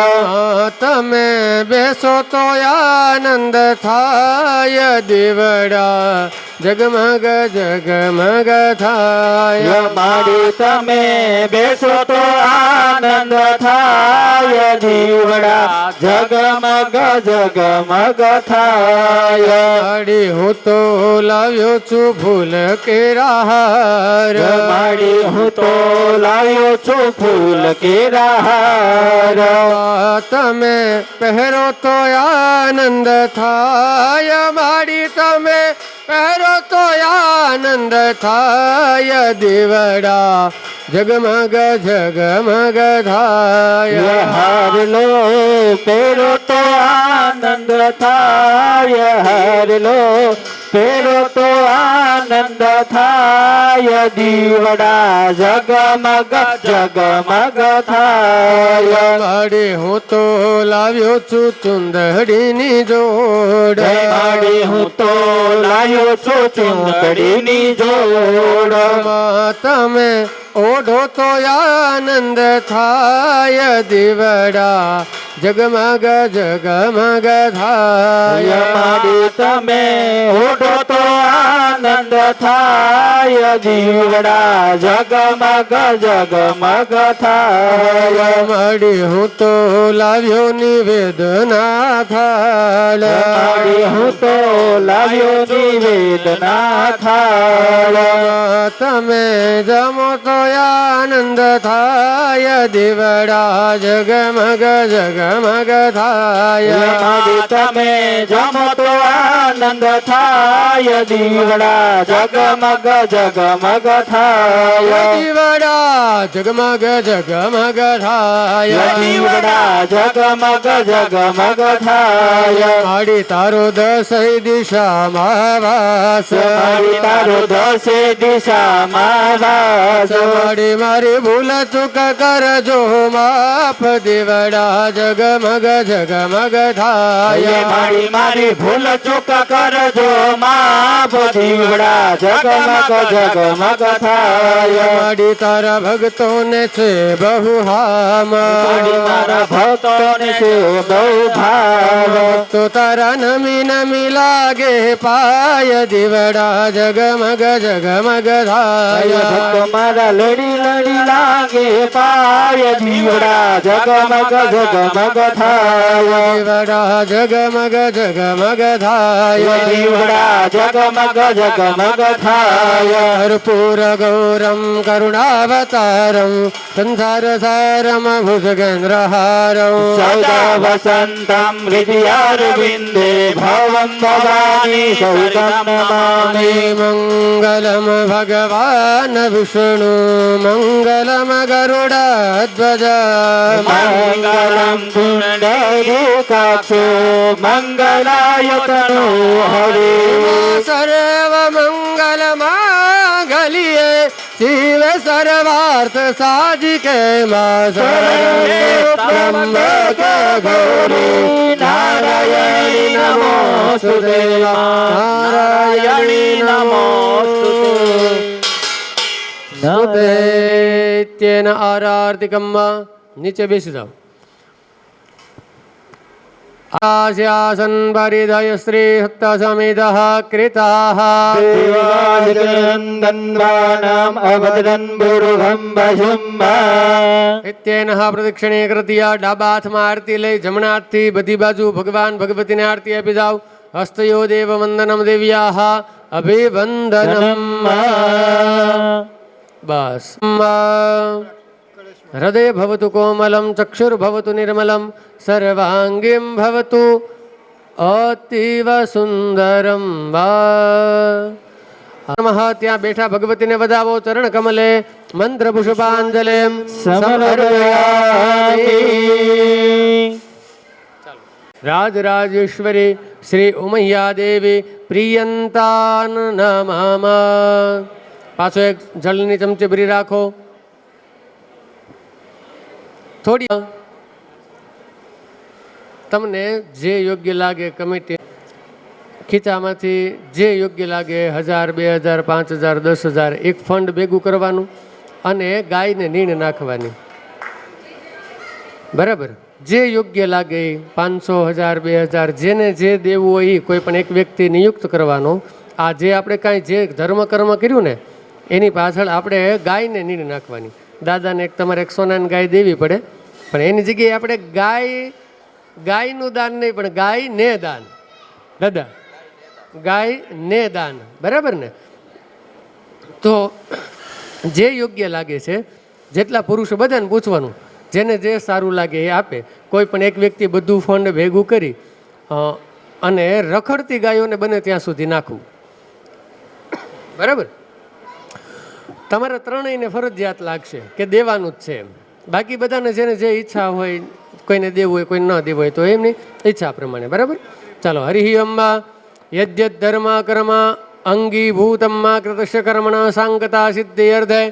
S3: તમે બેસો તો આનંદ થાય દીવડા જગમગ જગમગ થાય
S2: માડી તમે બેસો તો આનંદ થાય દીવડા જગમગ જગમગ થાય
S3: માડી હું તો લાવ્યો છું ફૂલ કેરાહાર
S2: માડી હું તો લાવ્યો છું ફૂલ કેરાહાર
S3: તમે પહેરો તો આનંદ થાય માડી તમે પહેરો તો આનંદ થાય દીવડા જગમગ જગમગ થાય
S2: હાર લો પેરો તો આનંદ થાય હાર લો પેરો તો આનંદ થાય દીવડા જગમગ જગમગ થાય
S3: માડી હું તો લાવ્યો છું ચુંદડીની જોડ
S2: માડી હું તો લાવ્યો છું ચુંદડીની જોડ
S3: તમે ઓઢો તો આનંદ થાય દીવડા જગમગ જગમગ થાય
S2: માડી તમે ઓઢો તો આનંદ થાય દીવડા જગમગ જગમગ થાય
S3: માડી હું તો લાવ્યો નિવેદના થાળ
S2: માડી હું તો લાવ્યો નિવેદના થાળ
S3: તમે જમો તો આનંદ થાય દીવડા જગમગ જગમગ થાય
S2: માડી તમે જમો તો આનંદ થાય દીવડા જગમગ જગમગ થાય
S3: દીવડા જગમગ જગમગ થાય
S2: દીવડા જગમગ જગમગ થાય
S3: માડી તારો દસઈ દિશામાં વાસ
S2: માડી તારો દસે દિશામાં વાસ
S3: માડી મારી ભૂલ ચૂક કરજો માફ દીવડા જગમગ જગમગ થાય
S2: મારી મારી ભૂલ ચૂક કરજો માફ દીવડા જગમગ જગમગ થાય
S3: માડી તારા ભક્તોને છે બહુ હામ
S2: માડી મારા ભક્તોને છે બહુ ભાવ
S3: તો તારા નમી નમી લાગે પાય દીવડા જગમગ જગમગ થાય
S2: ભક્તો મારા લડી લડી લાગે પાય દીવડા જગમગ જગમગ થાય
S3: દીવડા જગમગ જગમગ થાય
S2: દીવડા જગમગ જગમગ થાય
S3: કર્પૂર ગૌરમ કરુણાવતારમ સંસાર સારમ ભુજગેન્દ્રહારમ
S2: સૌદા વસંતમ હૃદયારવિંદે ભવમ ભવાની સૌદમ નમામિ
S3: મંગલમ ભગવાન વિષ્ણુ મંગલમ ગરુડધ્વજ
S2: મંગલમ પુંડરીકાક્ષો મંગલાય તનો હરે
S3: સર્વ મંગલ માંગલ્યે શિવ સર્વાર્થ સાધિકે માં
S2: ત્રંબક ગૌરી નારાયણી નમોસ્તુતે નારાયણી નમોસ્તુતે
S3: તેન આરાર્તિકમમાં નીચે બેસી જાઓ આસ્યાસન પરિધય શ્રી સપ્ત સમિદઃ કૃતાઃ
S2: દેવાજનંદનવાનામ અવદન ભુર્ભમ ભજુમ્મા
S3: નિત્યેનઃ પ્રદક્ષિણે કૃત્યા ડાબા હાથમાં આરતી લઈ જમણા હાથથી બધી બાજુ ભગવાન ભગવતીને આરતી આપી જાઓ હસ્તયો દેવ વંદનમ દેવ્યાઃ અભિવંદનમ બસ હૃદય ભવતુ કોમલમ ચક્ષુર્ભવતુ નિર્મલમ સર્વાંગીમ ભવતુ અતીવ સુંદરમ નમઃ ત્યાં બેઠા ભગવતીને વધાવો ચરણ કમલે મંત્ર પુષ્પાંજલિ
S2: સમર્પયામિ
S3: રાજરાજેશ્વરી શ્રી ઉમૈયા દેવી પ્રિયંતાન નમઃ. પાછો એક જળની ચમચી ભરી રાખો. થોડી તમને જે યોગ્ય લાગે કમિટી ખીચામાંથી જે યોગ્ય લાગે 1000, 2000, 5000, 10,000 એક ફંડ ભેગું કરવાનું અને ગાયને નીણ નાખવાની. બરાબર, જે યોગ્ય લાગે 500, 1000, 2000 જેને જે દેવું હોય એ કોઈ પણ એક વ્યક્તિ નિયુક્ત કરવાનો. આ જે આપણે કાંઈ જે ધર્મ કર્મ કર્યું ને એની પાછળ આપણે ગાયને નીણ નાખવાની. દાદાને એક તમારે એક સોનાની ગાય દેવી પડે, પણ એની જગ્યાએ આપણે ગાયનું દાન નહીં પણ ગાય ને દાન. દાદા ગાય ને દાન, બરાબર ને? તો જે યોગ્ય લાગે છે જેટલા પુરુષો બધાને પૂછવાનું, જેને જે સારું લાગે એ આપે. કોઈ પણ એક વ્યક્તિ બધું ફંડ ભેગું કરી અને રખડતી ગાયોને બને ત્યાં સુધી નાખવું. બરાબર, તમારે ત્રણેયને ફરજિયાત લાગશે કે દેવાનું જ છે. બાકી બધાને જેને જે ઈચ્છા હોય, કોઈને દેવું હોય કોઈને ન દેવું હોય તો એમની ઈચ્છા પ્રમાણે. બરાબર, ચાલો. હરિ અંબા યદ્યત ધર્મ કર્મ અંગીભૂતમ્મા કૃતસ્ય કર્મણ સાંગતા સિદ્ધિ અર્ધે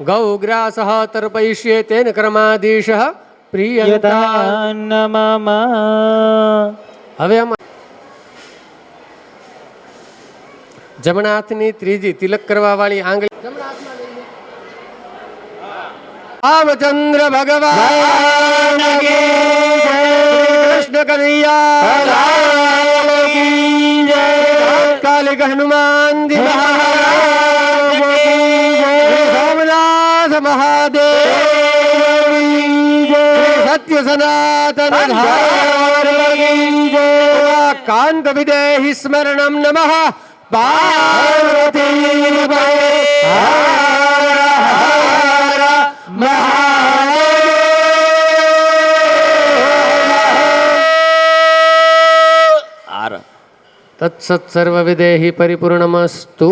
S3: ગૌગ્રાસ તર્પયિષ્યે તેન કર્માધીશ પ્રિયતા
S2: નમઃ.
S3: હવે આમાં જમણા હાથની ત્રીજી તિલક કરવા વાળી આંગળી રામચંદ્ર ભગવાન કૃષ્ણ કનૈયા કાલિક હનુમાન સોમનાથ મહાદેવ સત્ય સનાતન કાંત વિદેહી સ્મરણમ નમઃ પાર્વતી તત્સત સર્વ વિદેહી પરિપૂર્ણમસ્તુ.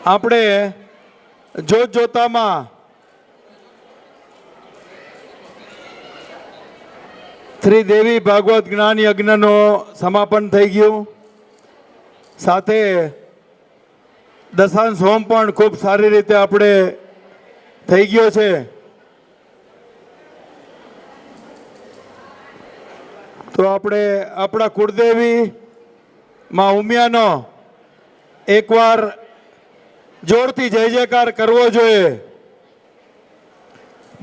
S4: આપણે જોતજોતામાં શ્રી દેવી ભાગવત જ્ઞાન યજ્ઞનો સમાપન થઈ ગયું. સાથે દશાંશ હોમ પણ ખૂબ સારી રીતે આપણે થઈ ગયો છે. તો આપણે આપણા કુળદેવી માં ઉમિયાનો એકવાર જોરથી જય જયકાર કરવો જોઈએ.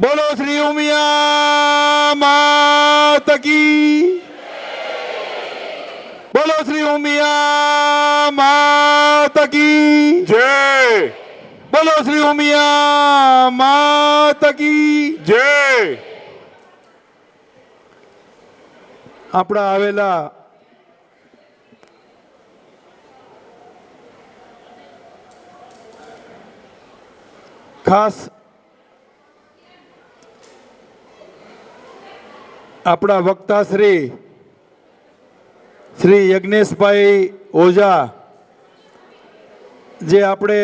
S4: બોલો શ્રી ઉમિયા માત કી, બોલો શ્રી ઉમિયા માત કી
S1: જય,
S4: બોલો શ્રી ઉમિયા માત કી
S1: જય.
S4: આપણા આવેલા ખાસ આપણા વક્તા શ્રી યજ્ઞેશભાઈ ઓઝા, જે આપણે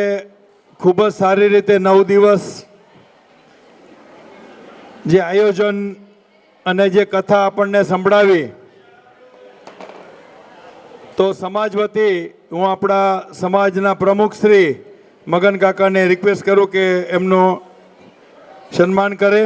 S4: ખૂબ જ સારી રીતે 9 દિવસ જે આયોજન અને જે કથા આપણને સંભળાવી, તો સમાજ વતી હું આપણા સમાજના પ્રમુખ શ્રી મગન કાકાને રિક્વેસ્ટ કરું કે એમનું સન્માન કરે.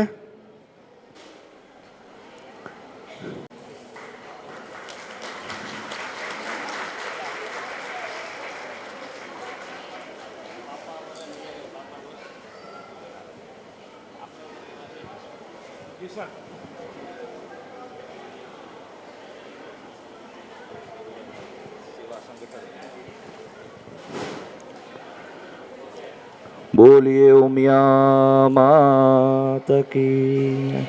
S2: બોલીએ ઉમિયા માત કી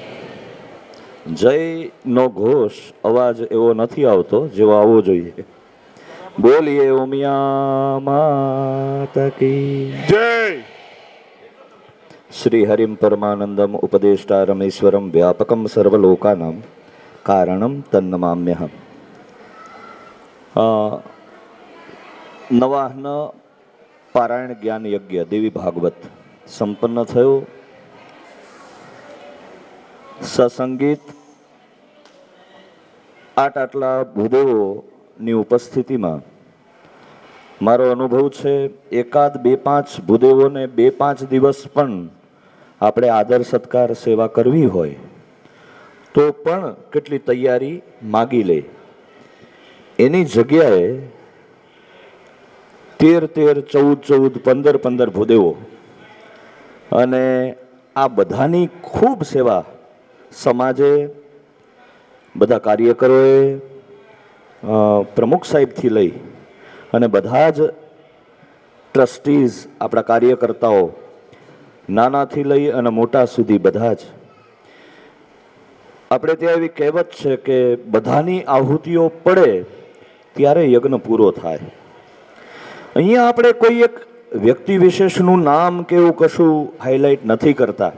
S2: જય નો ઘોષ અવાજ એવો નથી આવતો જેવો આવવો જોઈએ. બોલીએ ઉમિયા માત કી
S1: જય.
S2: શ્રી હરિમ પરમાનંદમ ઉપદેષ્ટારમેશ્વરમ વ્યાપકમ સર્વલોકાનામ કારણમ તન્નમામ્યહમ. નવાહન પારાયણ જ્ઞાન યજ્ઞ દેવી ભાગવત સંપન્ન થયો. સસંગીત આટલા ભૂદેવોની ઉપસ્થિતિમાં મારો અનુભવ છે, એકાદ 2-5 ભૂદેવોને 2-5 દિવસ પણ આપણે આદર સત્કાર સેવા કરવી હોય તો પણ કેટલી તૈયારી માગી લે. એની જગ્યાએ 13-13, 14-14, 15-15 ભૂદેવો અને આ બધાની ખૂબ સેવા સમાજે, બધા કાર્યકરોએ, પ્રમુખ સાહેબથી લઈ અને બધા જ ટ્રસ્ટીઝ, આપણા કાર્યકર્તાઓ, નાનાથી લઈ અને મોટા સુધી બધા જ. આપણે ત્યાં એવી કહેવત છે કે બધાની આહુતિઓ પડે ત્યારે યજ્ઞ પૂરો થાય. અહીંયા આપણે કોઈ એક વ્યક્તિ વિશેષનું નામ કે એવું કશું હાઇલાઇટ નથી કરતા,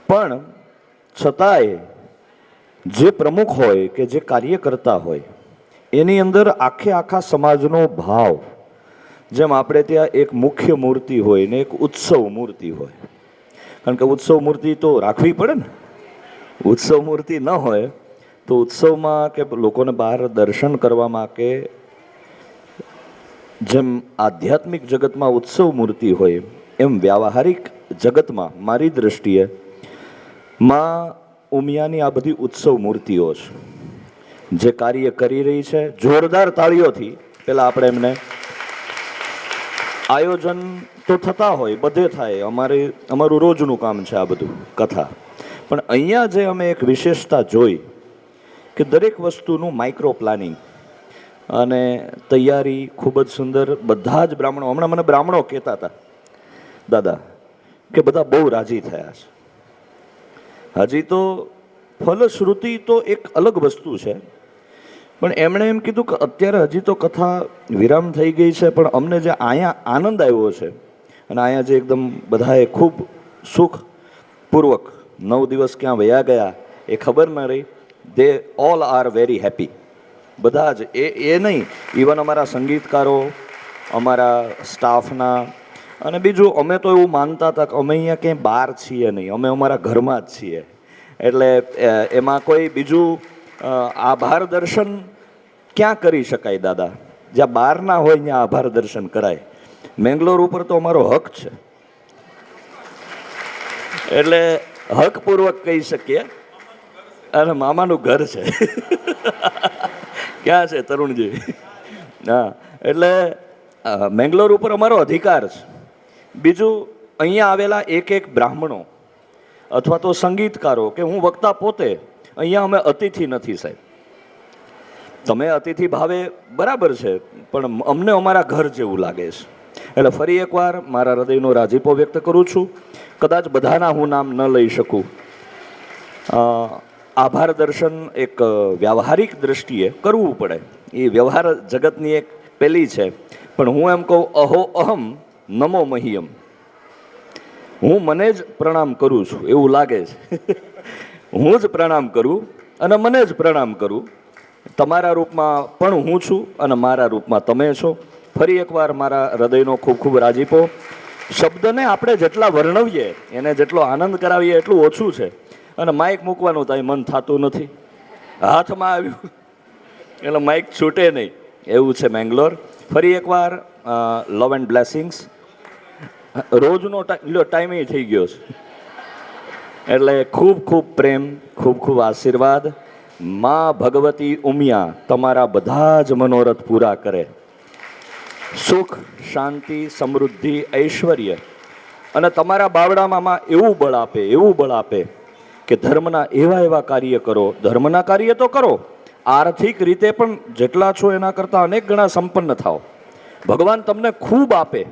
S2: પણ છતાંય જે પ્રમુખ હોય કે જે કાર્યકર્તા હોય એની અંદર આખા સમાજનો ભાવ, જેમ આપણે ત્યાં એક મુખ્ય મૂર્તિ હોય ને એક ઉત્સવ મૂર્તિ હોય, કારણ કે ઉત્સવ મૂર્તિ તો રાખવી પડે ને. ઉત્સવ મૂર્તિ ન હોય તો ઉત્સવમાં કે લોકોને બહાર દર્શન કરવામાં કે જેમ આધ્યાત્મિક જગતમાં ઉત્સવ મૂર્તિ હોય એમ વ્યાવહારિક જગતમાં મારી દ્રષ્ટિએ માં ઉમિયાની આ બધી ઉત્સવ મૂર્તિઓ છે જે કાર્ય કરી રહી છે. જોરદાર તાળીઓથી પહેલાં આપણે એમને, આયોજન તો થતા હોય, બધે થાય, અમારું રોજનું કામ છે આ બધું કથા, પણ અહીંયા જે અમે એક વિશેષતા જોઈ કે દરેક વસ્તુનું માઇક્રો પ્લાનિંગ અને તૈયારી ખૂબ જ સુંદર. બધા જ બ્રાહ્મણો, હમણાં મને બ્રાહ્મણો કહેતા હતા દાદા કે બધા બહુ રાજી થયા છે. હજી તો ફલશ્રુતિ તો એક અલગ વસ્તુ છે, પણ એમણે એમ કીધું કે અત્યારે હજી તો કથા વિરામ થઈ ગઈ છે, પણ અમને જે અહીંયા આનંદ આવ્યો છે અને અહીંયા જે એકદમ બધાએ ખૂબ સુખપૂર્વક 9 દિવસ ક્યાં વયા ગયા એ ખબર ન રહી. દે ઓલ આર વેરી હેપી. બધા જ એ નહીં, ઇવન અમારા સંગીતકારો, અમારા સ્ટાફના અને બીજું અમે તો એવું માનતા હતા કે અમે અહીંયા ક્યાંય બહાર છીએ નહીં, અમે અમારા ઘરમાં જ છીએ. એટલે એમાં કોઈ બીજું આભાર દર્શન ક્યાં કરી શકાય દાદા? જ્યાં બહાર ના હોય ત્યાં આભાર દર્શન કરાય. મેંગ્લોર ઉપર તો અમારો હક છે, એટલે હકપૂર્વક કહી શકીએ. અને મામાનું ઘર છે. ક્યાં છે તરુણજી? હા, એટલે મેંગ્લોર ઉપર અમારો અધિકાર છે. બીજું અહીંયા આવેલા એક એક બ્રાહ્મણો અથવા તો સંગીતકારો કે હું વક્તા પોતે, અહીંયા અમે અતિથિ નથી સાહેબ. તમે અતિથિ ભાવે બરાબર છે, પણ અમને અમારા ઘર જેવું લાગે છે. એટલે ફરી એકવાર મારા હૃદયનો રાજીપો વ્યક્ત કરું છું. કદાચ બધાના હું નામ ન લઈ શકું. આભાર દર્શન એક વ્યવહારિક દ્રષ્ટિએ કરવું પડે, એ વ્યવહાર જગતની એક પેલી છે. પણ હું એમ કહું, અહો અહમ નમો મહિયમ, હું મને જ પ્રણામ કરું છું એવું લાગે છે. હું જ પ્રણામ કરું અને મને જ પ્રણામ કરું. તમારા રૂપમાં પણ હું છું અને મારા રૂપમાં તમે છો. ફરી એકવાર મારા હૃદયનો ખૂબ ખૂબ રાજીપો. શબ્દને આપણે જેટલા વર્ણવીએ, એને જેટલો આનંદ કરાવીએ એટલું ઓછું છે. અને માઇક મૂકવાનું તો મન થતું નથી. હાથમાં આવ્યું એટલે માઇક છૂટે નહીં, એવું છે મેંગ્લોર. ફરી એકવાર લવ એન્ડ બ્લેસિંગ્સ. રોજનો ટાઈમ થઈ ગયો છે, એટલે ખૂબ ખૂબ પ્રેમ, ખૂબ ખૂબ આશીર્વાદ. માં ભગવતી ઉમિયા તમારા બધા જ મનોરથ પૂરા કરે. સુખ, શાંતિ, સમૃદ્ધિ, ઐશ્વર્ય અને તમારા બાવડામાં માં એવું બળ આપે, એવું બળ આપે કે ધર્મના એવા કાર્ય કરો. ધર્મના કાર્ય તો કરો, આર્થિક રીતે પણ જેટલા છો એના કરતાં અનેક ગણા સંપન્ન થાઓ. ભગવાન તમને ખૂબ આપે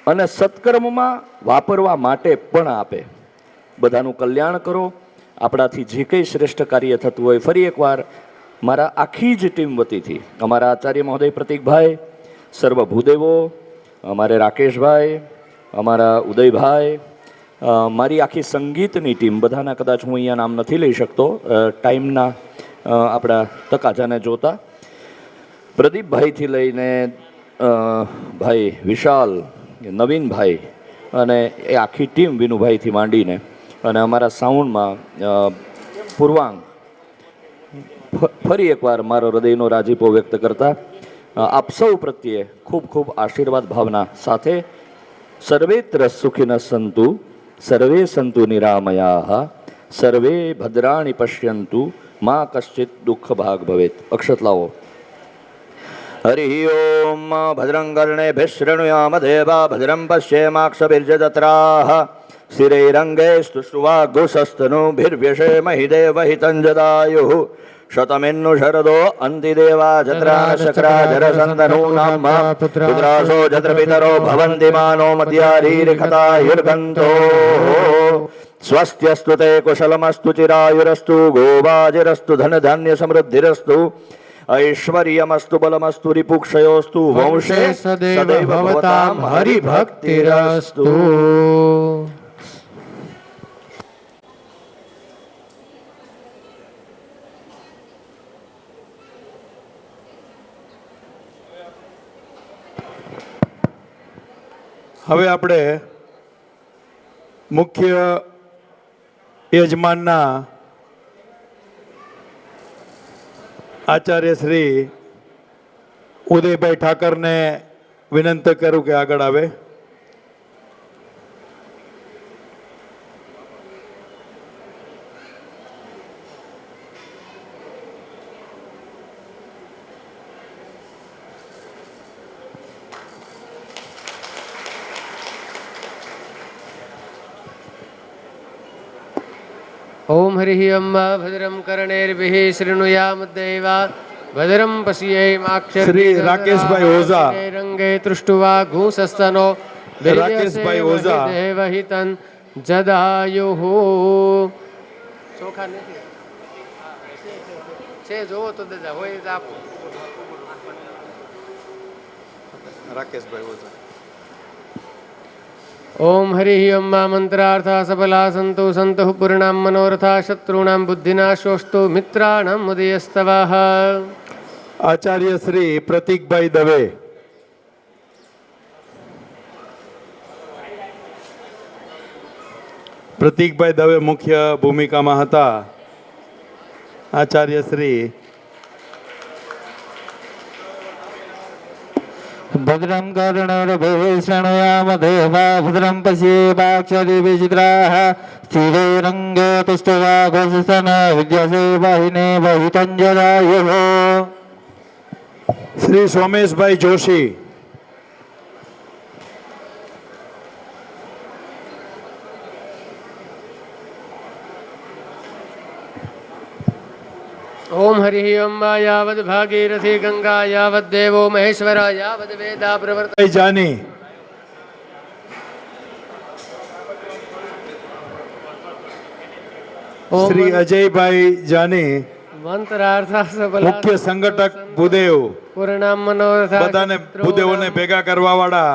S2: અને સત્કર્મમાં વાપરવા માટે પણ આપે. બધાનું કલ્યાણ કરો. આપણાથી જે કંઈ શ્રેષ્ઠ કાર્ય થતું હોય, ફરી એકવાર મારા આખી જ ટીમ વતીથી, અમારા આચાર્ય મહોદય પ્રતિકભાઈ, સર્વ ભૂદેવો, અમારે રાકેશભાઈ, અમારા ઉદયભાઈ, મારી આખી સંગીતની ટીમ, બધાના કદાચ હું અહીંયા નામ નથી લઈ શકતો ટાઈમના આપણા તકાજાને જોતા. પ્રદીપભાઈથી લઈને ભાઈ વિશાલ, નવીનભાઈ અને એ આખી ટીમ, વિનુભાઈથી માંડીને, અને અમારા સાઉન્ડમાં પૂર્વાંગ, ફરી એકવાર મારો હૃદયનો રાજીપો વ્યક્ત કરતા આપ સૌ પ્રત્યે ખૂબ ખૂબ આશીર્વાદ ભાવના સાથે સર્વેત્ર સુખિનઃ સંતુ, સર્વે સંતુ નિરામયાઃ, સર્વે ભદ્રાણિ પશ્યન્તુ, મા કશ્ચિત દુઃખ ભાગ ભવેત. અક્ષત લાવો. હરિ ઓમ. ભદ્રં કર્ણેભિઃ શૃણુયામ દેવા, ભદ્રં પશ્યેમાક્ષભિર્જત્રાઃ, સ્થિરૈરંગૈસ્તુ શ્રુવાગુંસસ્તનૂभिर्व्यशेमहि देवहितं जदायुः, शतमिन्नु शरदो अन्ति देवा जत्राशक्राजरसन्दनूनां पुत्रासो जत्रपितरो भवन्ति मानो मत्यारीरिखतायुर्गन्तो. स्वस्त्यस्तु ते कुशलमस्तु चिरायुरस्तु गोवाजिरस्तु धनधान्यसमृद्धिरस्तु ऐश्वर्यमस्तु बलमस्तु रिपुक्षयोस्तु वंशे सदैव भवतां हरिभक्तिरस्तु.
S4: હવે આપણે મુખ્ય યજમાનના આચાર્ય શ્રી ઉદયભાઈ ઠાકરને વિનંતી કરું કે આગળ આવે.
S3: ओम हरिः अम्ब भद्रं कर्णेर्भिः शृणुयाम देवा, भद्रं
S4: શ્રી રાકેશભાઈ ઓઝા.
S3: रंगे तृष्टुवा घूसस्तनो
S4: રાકેશભાઈ ઓઝા.
S3: देवहितं जदायुः. ચોખા નથી છે, જોવો તો દાદા હોય તો આપો.
S4: રાકેશભાઈ ઓઝા.
S3: ओम हरिः अम्ब मंत्रार्था सफला सन्तु सन्तुः पूर्णां मनोरथा, शत्रूणां बुद्धिनाशोऽस्तु, मित्राणां उदयस्तवः.
S4: આચાર્ય શ્રી પ્રતિકભાઈ દવે. પ્રતીકભાઈ દવે મુખ્ય ભૂમિકામાં હતા. આચાર્ય શ્રી
S1: ભદ્રમ કર્ણરભૂષણયામ દેવા ભદ્રમ પશ્યેમાક્ષરી વિચિત્રાઃ સ્થિરે રંગે તુષ્ટવા ઘોષસ્તન વિદ્યસે વાહિને વહિતંજરાયુઃ.
S4: શ્રી સોમેશભાઈ જોશી.
S3: ओम हरि अम्बा यावद भागीरथी गंगा यावद देवो महेश्वर यावद वेदा प्रवर्त
S4: ભાઈ જાની. શ્રી અજયભાઈ જાની
S3: મંત્રાર્થા સબલા
S4: મુખ્ય સંગઠક ભૂદેવ.
S3: પૂર્ણામ મનોરથા
S4: બધાને ભૂદેવોને ભેગા કરવા વાળા.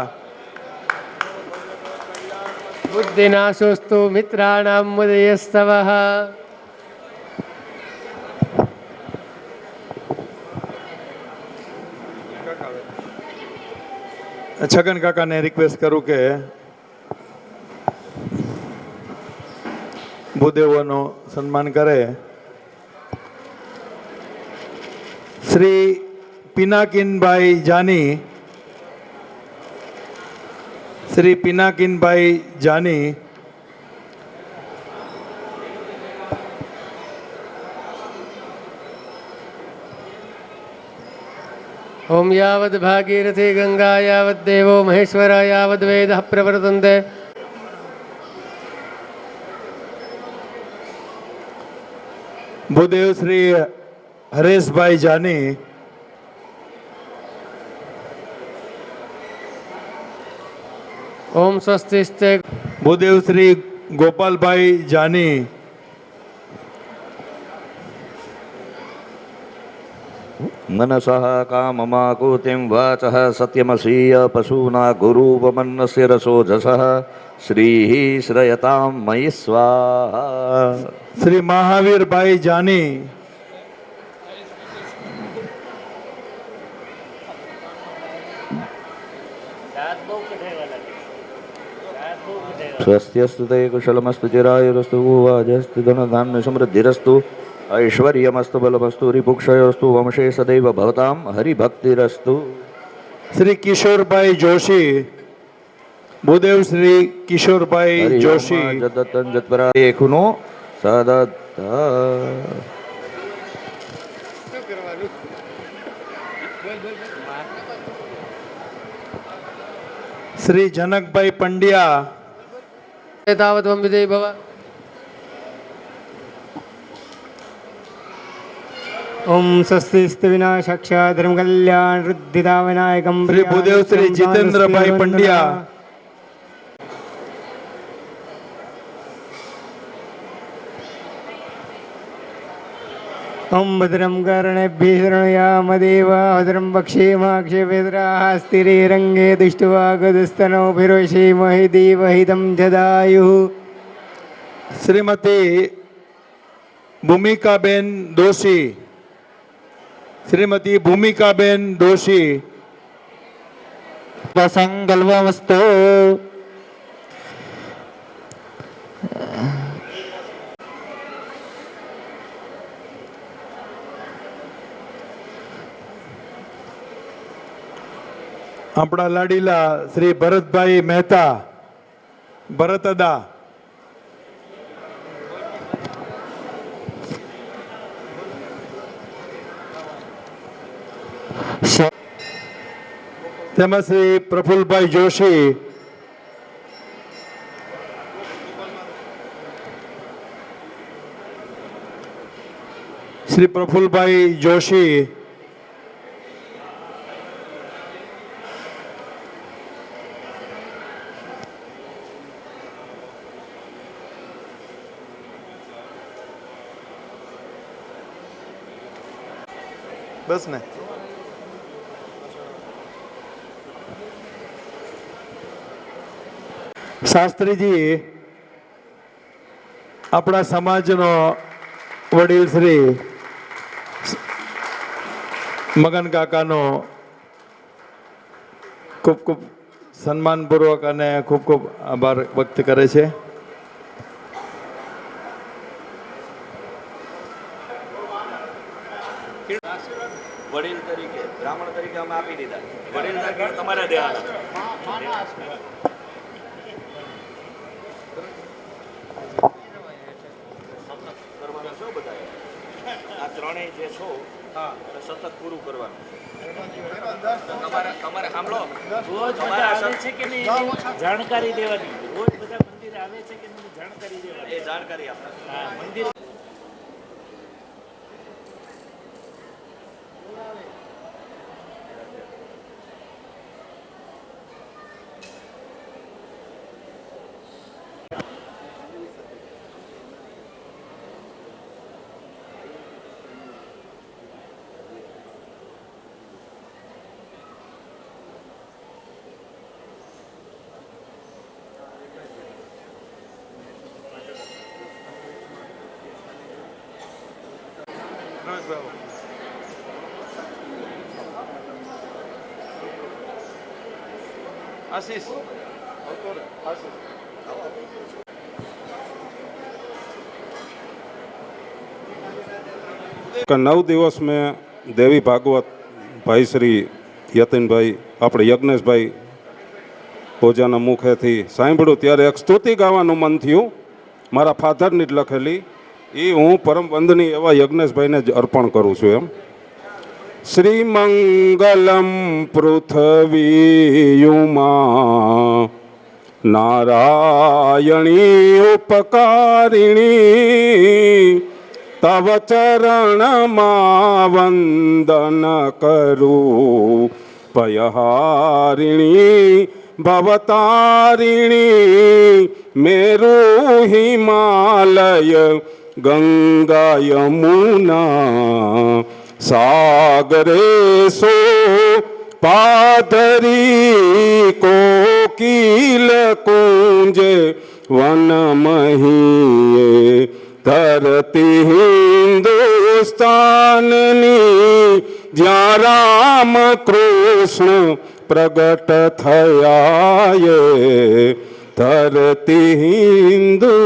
S3: બુદ્ધિનાશોસ્તુ મિત્રાણામ મુદયસ્તવઃ.
S4: છગન કાકાને રિક્વેસ્ટ કરું કે ભૂદેવોનું સન્માન કરે. શ્રી પિનાકિનભાઈ જાની. શ્રી પિનાકિનભાઈ જાની
S3: ओम यावद भागीरथी गंगा यावद देवो महेश्वर यावद वेदः प्रवर्तन्ते.
S4: ભૂદેવ શ્રી હરેશભાઈ જાની.
S3: ओम स्वस्तिस्ते
S4: ભૂદેવ શ્રી ગોપાલભાઈ જાની.
S2: मनसः काममाकुतिं वाचः सत्यमसीय पशूना गुरुवमन्नस्य रसोजसः श्रीः श्रयतां मयि स्वाहा.
S4: શ્રી મહાવીરભાઈ જાની.
S2: स्वस्त्यस्तु ते कुशलमस्तु चिरायुरस्तु वाजस्तु धनधान्य समृद्धिरस्तु ऐश्वर्यमस्तु बलमस्तु रिपुक्षयोस्तु वंशे सदैव भवतां हरिभक्तिरस्तु.
S4: શ્રી કિશોરભાઈ જોશી. ભૂદેવ શ્રી કિશોરભાઈ જોશી.
S2: જદતન જતપરા એખુનો સદત.
S4: શ્રી જનકભાઈ પંડ્યા.
S3: तावत् वं विजयी भव.
S1: ઓમ સ્વસ્તિસ્તુ વિનાશક્ષ ધર્મ કલ્યાણ રુદ્ધિતા વિનાયકમ.
S4: શ્રી ભૂદેવ શ્રી જીતેન્દ્રભાઈ પંડ્યા.
S1: ઓમ ભદ્રમ કર્ણેભ્યઃ શૃણુયામ દેવા ભદ્રમ પક્ષેમાક્ષેપેદ્રાઃ સ્થિરે રંગે દુષ્ટવા ગદસ્તનોభిરોષેમહિ દેવહિતં જદાયુઃ.
S4: શ્રીમતી ભૂમિકાબેન દોશી. શ્રીમતી ભૂમિકાબેન દોશી.
S1: સંકલ્પમસ્તુ.
S4: આપણા લાડીલા શ્રી ભરતભાઈ મહેતા. ભરતદા. તેમજ શ્રી પ્રફુલભાઈ જોશી. શ્રી પ્રફુલભાઈ જોશી. બસ ને. શાસ્ત્રીજી આપણા સમાજનો વડીલ શ્રી મગન કાકાનો ખૂબ ખૂબ સન્માનપૂર્વક અને ખૂબ ખૂબ આભાર વ્યક્ત કરે છે.
S2: વડીલ તરીકે બ્રાહ્મણ તરીકે અમે આપી દીધા, વડીલ તરીકે તમારે દેવાના. કરવાના છો બધા, આ ત્રણેય જે છો એટલે સતત પૂરું કરવાનું. તમારે સાંભળો,
S5: રોજ બધા આવે છે કે નહીં એની જાણકારી દેવાની. રોજ બધા મંદિરે આવે છે કે નહીં જાણકારી દેવાની.
S2: એ જાણકારી આપો.
S5: હા, મંદિર
S4: आशीष
S6: का 9 દિવસ મેં દેવી ભાગવત ભાઈ શ્રી યતિનભાઈ આપણે યજ્ઞેશભાઈ ઓજાના મુખેથી સાંભળ્યું ત્યારે એક સ્તુતિ ગાવાનું મન થયું, મારા ફાધરની જ લખેલી. એ હું પરમ વંદની એવા યજ્ઞેશભાઈને જ અર્પણ કરું છું. એમ શ્રી મંગલમ પૃથ્વીયુમા નારાયણી ઉપકારિણી તવ ચરણમાં વંદન કરું પયહારિણી ભવતારિણી મેરુ હિમાલય ગંગા યમુના સાગરે સો પાધરી કોકિલ કુંજ વન મહીએ ધરતી હિન્દુસ્તાનની જ્યાં રામ કૃષ્ણ પ્રગટ થયા ધરતી હિન્દુસ્તાનની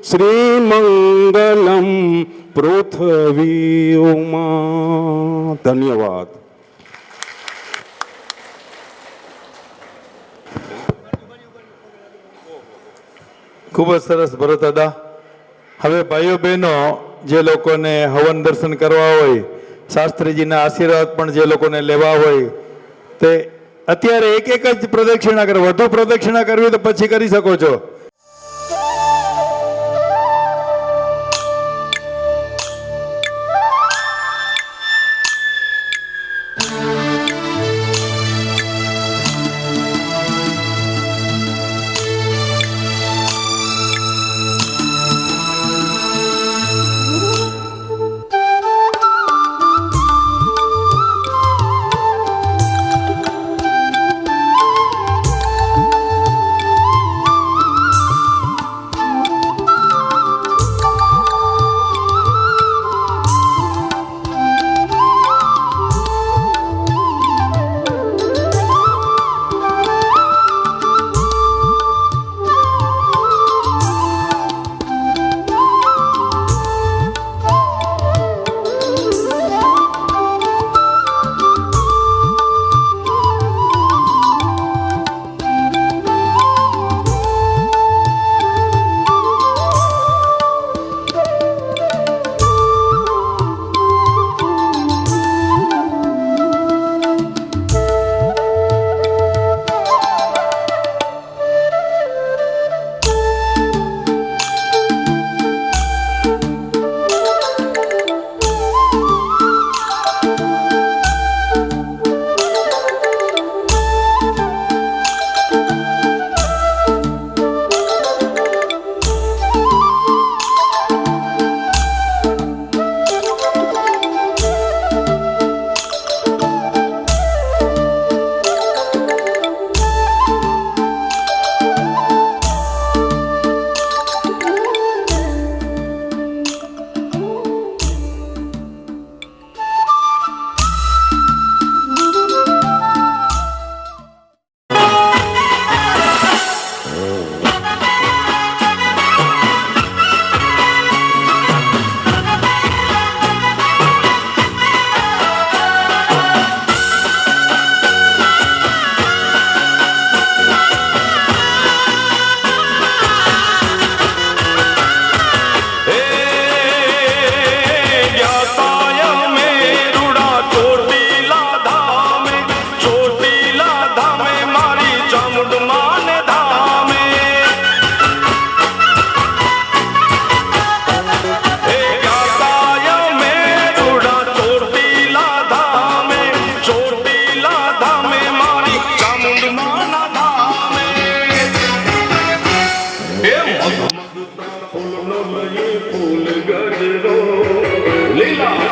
S6: શ્રી મંગલમ પૃથ્વીઓમાં. ધન્યવાદ.
S4: ખૂબ જ સરસ ભરત દાદા. હવે ભાઈઓ બહેનો જે લોકોને હવન દર્શન કરવા હોય, શાસ્ત્રીજીના આશીર્વાદ પણ જે લોકોને લેવા હોય તે અત્યારે એક એક જ પ્રદક્ષિણા કરે. વધુ પ્રદક્ષિણા કરવી તો પછી કરી શકો છો.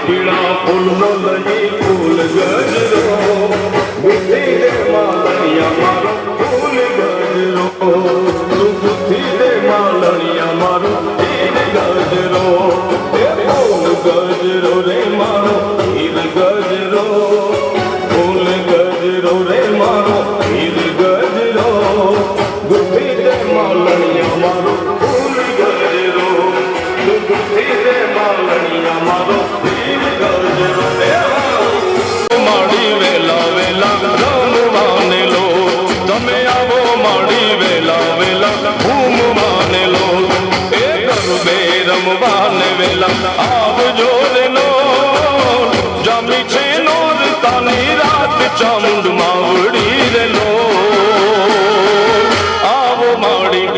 S7: પીળા ફૂલનો લઈ ફૂલ ગજરો બુદ્ધિ દે માલણિયા મારો ફૂલ ગજરો બુદ્ધિ દે માલણિયા મારો હીર ગજરો એ ફૂલ ગજરો રે મારો હીર ગજરો ફૂલ ગજરો રે મારો હીર ગજરો બુદ્ધિ દે માલણિયા મારો ફૂલ ગજરો બુદ્ધિ દે માલણિયા મારો હીર ગજરો માડી વેલા વેલા રમવાને લો તમે આવો માડી વેલા વેલા ઘૂમવાને લો એ ગરબે રમવાને વેલા આવજો રે લો જામી છે નોરતાની રાત ચામુંડ માવડી રે લો આવો માડી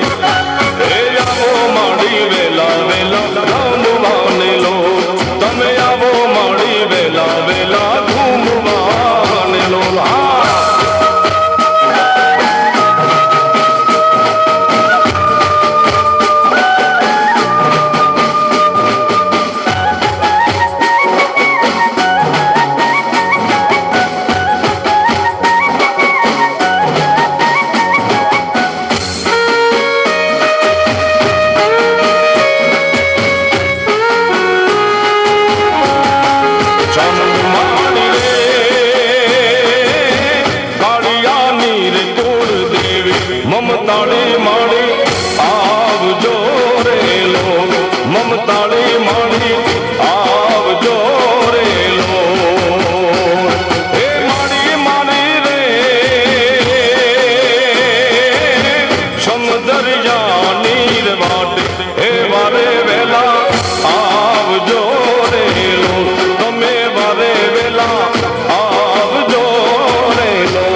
S7: એ આવો માડી વેલા વેલા રમવાને લો તમે આવો માડી વેલા વેલા ઘૂમવાને લો મમતાળી માળી આવજો રે લો મમતાળી માળી આવજો રે લો હે માળી માળી રે સમુદરિયા નીર વાટે હે વારે વેલા આવજો રે લો તમે વારે વેલા આવજો રે લો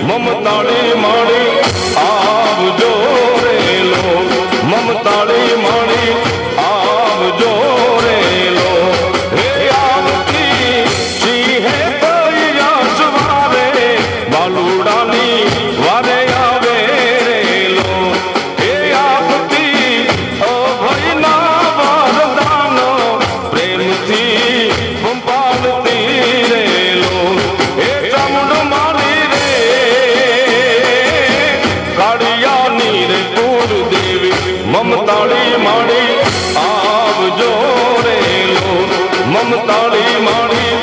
S7: મમતાળી માળી આવજો રે લો મમતાળી માળી આવજો રે લો હે આવતી સિંહે કૈયા સવારે બાલુડાની વારે આવે રે લો હે આવતી અભયના વરદાનો પ્રેમથી પંપાલતી રે લો હે ચામુંડ માળી કાળિયાની રે કુળ દેવી મમતાળી માળી આવજો રે લો મમતાળી માળી